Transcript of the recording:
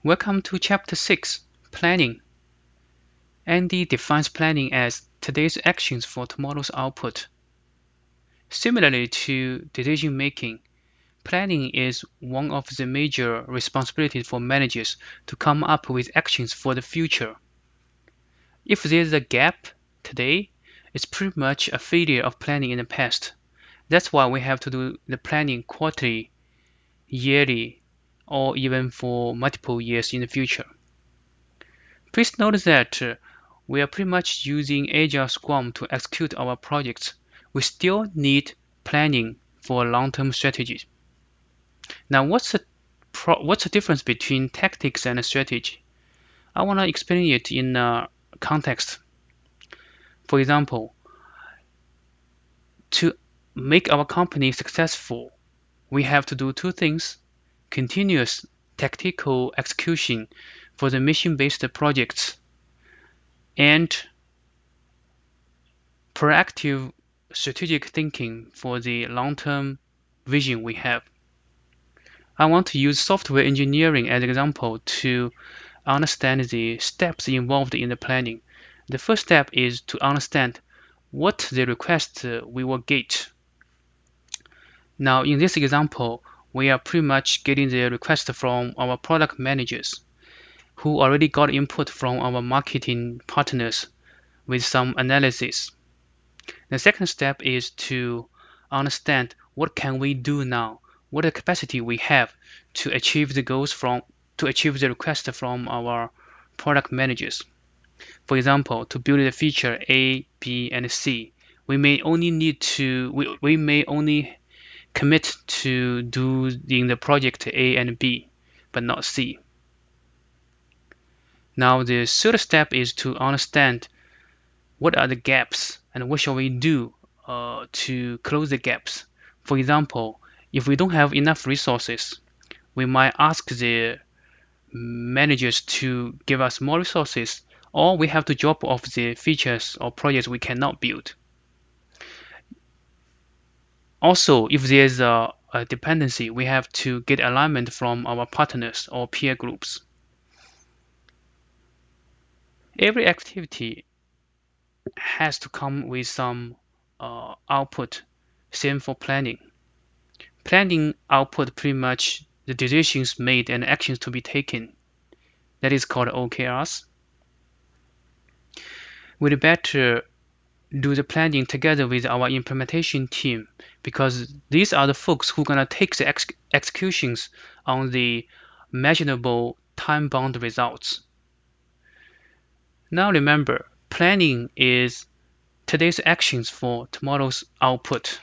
Welcome to Chapter 6, Planning. Andy defines planning as today's actions for tomorrow's output. Similarly to decision making, planning is one of the major responsibilities for managers to come up with actions for the future. If there's a gap today, it's pretty much a failure of planning in the past. That's why we have to do the planning quarterly, yearly, or even for multiple years in the future. Please note that we are pretty much using Agile Scrum to execute our projects. We still need planning for long-term strategies. Now, what's the difference between tactics and strategy? I want to explain it in context. For example, to make our company successful, we have to do two things: continuous tactical execution for the mission-based projects and proactive strategic thinking for the long-term vision we have. I want to use software engineering as an example to understand the steps involved in the planning. The first step is to understand what the request we will get. Now, in this example, we are pretty much getting the request from our product managers who already got input from our marketing partners with some analysis. The second step is to understand what can we do now, what the capacity we have to achieve the request from our product managers. For example, to build the feature A, B, and C, we may only commit to doing the project A and B, but not C. Now the third step is to understand what are the gaps and what shall we do to close the gaps. For example, if we don't have enough resources, we might ask the managers to give us more resources, or we have to drop off the features or projects we cannot build. Also, if there's a dependency, we have to get alignment from our partners or peer groups. Every activity has to come with some output. Same for planning. Planning output pretty much the decisions made and actions to be taken. That is called OKRs. We'd better do the planning together with our implementation team because these are the folks who are going to take the executions on the measurable time-bound results. Now remember, planning is today's actions for tomorrow's output.